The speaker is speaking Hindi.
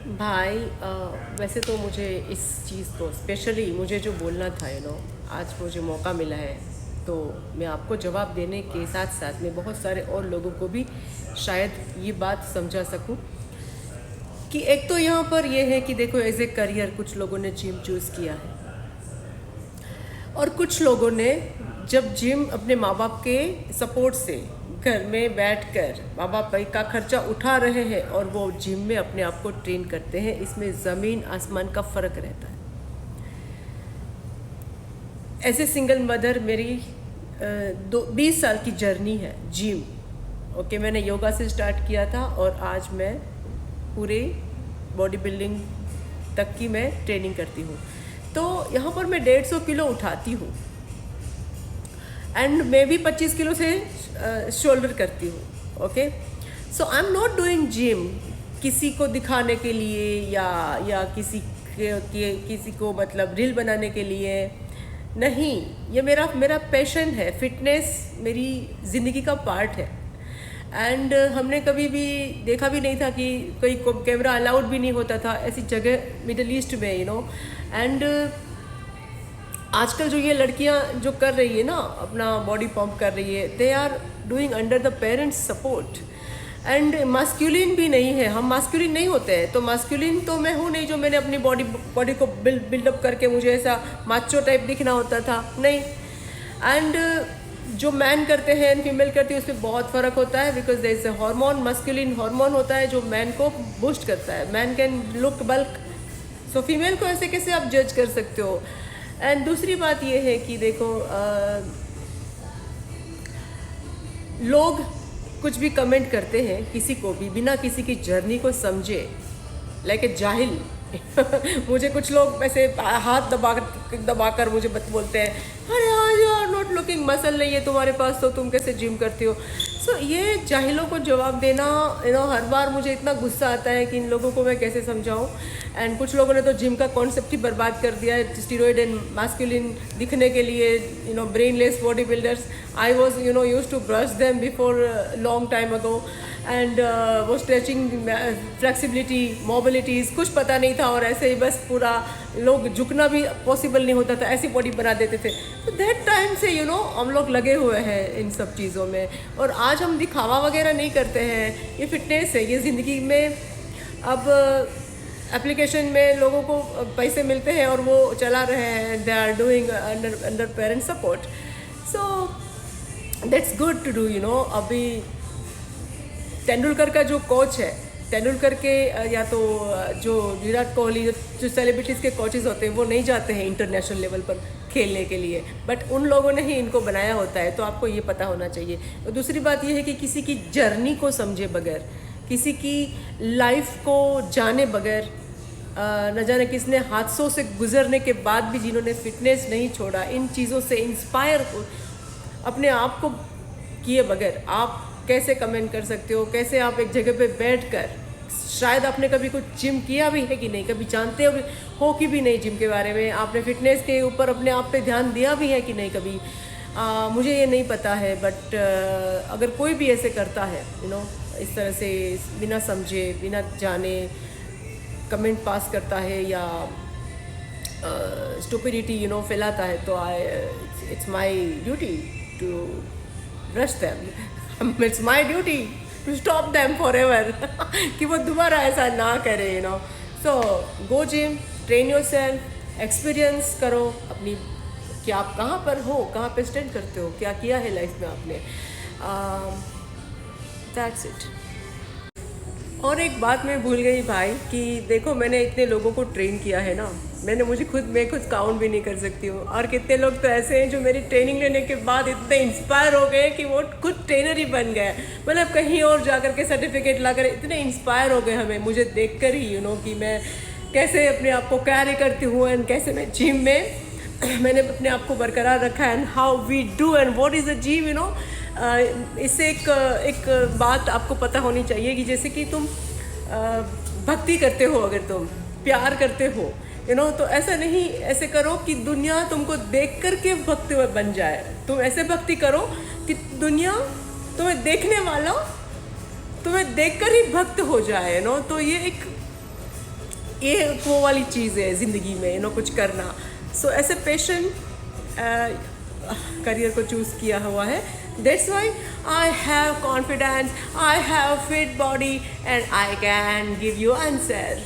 भाई वैसे तो मुझे इस चीज़ को स्पेशली मुझे जो बोलना था आज मुझे मौका मिला है, तो मैं आपको जवाब देने के साथ साथ मैं बहुत सारे और लोगों को भी शायद ये बात समझा सकूं कि एक तो यहाँ पर ये है कि देखो एज ए करियर कुछ लोगों ने जिम चूज़ किया है और कुछ लोगों ने जब जिम अपने माँ बाप के सपोर्ट से घर में बैठकर माँ बाप का खर्चा उठा रहे हैं और वो जिम में अपने आप को ट्रेन करते हैं, इसमें ज़मीन आसमान का फ़र्क रहता है। ऐसे सिंगल मदर मेरी 20 साल की जर्नी है जिम। ओके, मैंने योगा से स्टार्ट किया था और आज मैं पूरे बॉडी बिल्डिंग तक की मैं ट्रेनिंग करती हूँ। तो यहाँ पर मैं 150 किलो उठाती हूँ एंड मैं भी 25 किलो से शोल्डर करती हूँ। Okay, so I am not doing gym किसी को दिखाने के लिए या किसी को मतलब रील बनाने के लिए नहीं। ये मेरा पैशन है। फिटनेस मेरी ज़िंदगी का पार्ट है एंड हमने कभी भी देखा भी नहीं था कि कोई कैमरा अलाउड भी नहीं होता था ऐसी जगह मिडल ईस्ट में एंड आजकल जो ये लड़कियां जो कर रही है ना, अपना बॉडी पंप कर रही है, they are doing under the parents support and masculine भी नहीं है। हम मास्कुलिन नहीं होते हैं, तो मास्कुलिन तो मैं हूँ नहीं जो मैंने अपनी बॉडी को बिल्डअप करके मुझे ऐसा माचो टाइप दिखना होता था, नहीं। एंड जो मैन करते हैं एंड फीमेल करती है उसमें बहुत फ़र्क होता है, because there is a hormone, masculine hormone होता है जो मैन को बूस्ट करता है। Man can look bulk, so female को ऐसे कैसे आप जज कर सकते हो। एंड दूसरी बात ये है कि देखो लोग कुछ भी कमेंट करते हैं किसी को भी बिना किसी की जर्नी को समझे, लाइक ए जाहिल। मुझे कुछ लोग ऐसे हाथ दबाकर मुझे बोलते हैं, अरे you are not looking, muscle नहीं है तुम्हारे पास तो तुम कैसे जिम करती हो। सो ये जाहिलों को जवाब देना हर बार मुझे इतना गुस्सा आता है कि इन लोगों को मैं कैसे समझाऊं। एंड कुछ लोगों ने तो जिम का कॉन्सेप्ट ही बर्बाद कर दिया है, स्टीरॉयड एंड मास्कुलिन दिखने के लिए, brainless body builders. I was use to brush them before long time ago and वो स्ट्रेचिंग, फ्लेक्सिबिलिटी, मोबिलिटीज़ कुछ पता नहीं था और ऐसे ही बस पूरा लोग झुकना भी पॉसिबल नहीं होता था, ऐसी बॉडी बना देते थे। तो दैट टाइम से हम लोग लगे हुए हैं इन सब चीज़ों में और आज हम दिखावा वगैरह नहीं करते हैं। ये फिटनेस है, ये ज़िंदगी में अब एप्लीकेशन में लोगों को पैसे मिलते हैं और वो चला रहे हैं, they are doing under parent support, so that's good to do. अभी तेंदुलकर का जो कोच है, तेंदुलकर के या तो जो विराट कोहली, जो सेलिब्रिटीज़ के कोचेस होते हैं वो नहीं जाते हैं इंटरनेशनल लेवल पर खेलने के लिए, बट उन लोगों ने ही इनको बनाया होता है, तो आपको ये पता होना चाहिए। और दूसरी बात ये है कि किसी की जर्नी को समझे बगैर, किसी की लाइफ को जाने बगैर, न जाने किसने हादसों से गुजरने के बाद भी जिन्होंने फिटनेस नहीं छोड़ा, इन चीज़ों से इंस्पायर अपने आप को किए बगैर आप कैसे कमेंट कर सकते हो? कैसे आप एक जगह पे बैठकर, शायद आपने कभी कुछ जिम किया भी है कि नहीं, कभी जानते हो कि भी नहीं जिम के बारे में, आपने फिटनेस के ऊपर अपने आप पे ध्यान दिया भी है कि नहीं कभी, मुझे ये नहीं पता है। बट अगर कोई भी ऐसे करता है इस तरह से बिना समझे बिना जाने कमेंट पास करता है या स्टुपिडिटी फैलाता है, तो it's my duty to brush them, it's my duty to stop them forever कि वो दोबारा ऐसा ना करे। So go gym, train yourself, experience करो अपनी कि आप कहाँ पर हो, कहाँ पे स्टैंड करते हो, क्या किया है लाइफ में आपने। That's it. और एक बात मैं भूल गई भाई कि देखो मैंने इतने लोगों को ट्रेन किया है ना, मैं खुद काउंट भी नहीं कर सकती हूँ। और कितने लोग तो ऐसे हैं जो मेरी ट्रेनिंग लेने के बाद इतने इंस्पायर हो गए कि वो खुद ट्रेनर ही बन गए, मतलब कहीं और जाकर के सर्टिफिकेट लाकर इतने इंस्पायर हो गए हमें मुझे देखकर ही कि मैं कैसे अपने आप को कैरी करती हूँ एंड कैसे मैं जिम में मैंने अपने आप को बरकरार रखा है and how we do and what is a gym. इससे एक बात आपको पता होनी चाहिए कि जैसे कि तुम भक्ति करते हो, अगर तुम प्यार करते हो तो ऐसा नहीं, ऐसे करो कि दुनिया तुमको देख कर के भक्त बन जाए। तुम ऐसे भक्ति करो कि दुनिया तुम्हें देखने वाला तुम्हें देखकर ही भक्त हो जाए। तो ये ये वो वाली चीज़ है ज़िंदगी में, कुछ करना। सो ऐसे पेशेंट करियर को चूज़ किया हुआ है। That's why I have confidence, I have fit body and I can give you answer.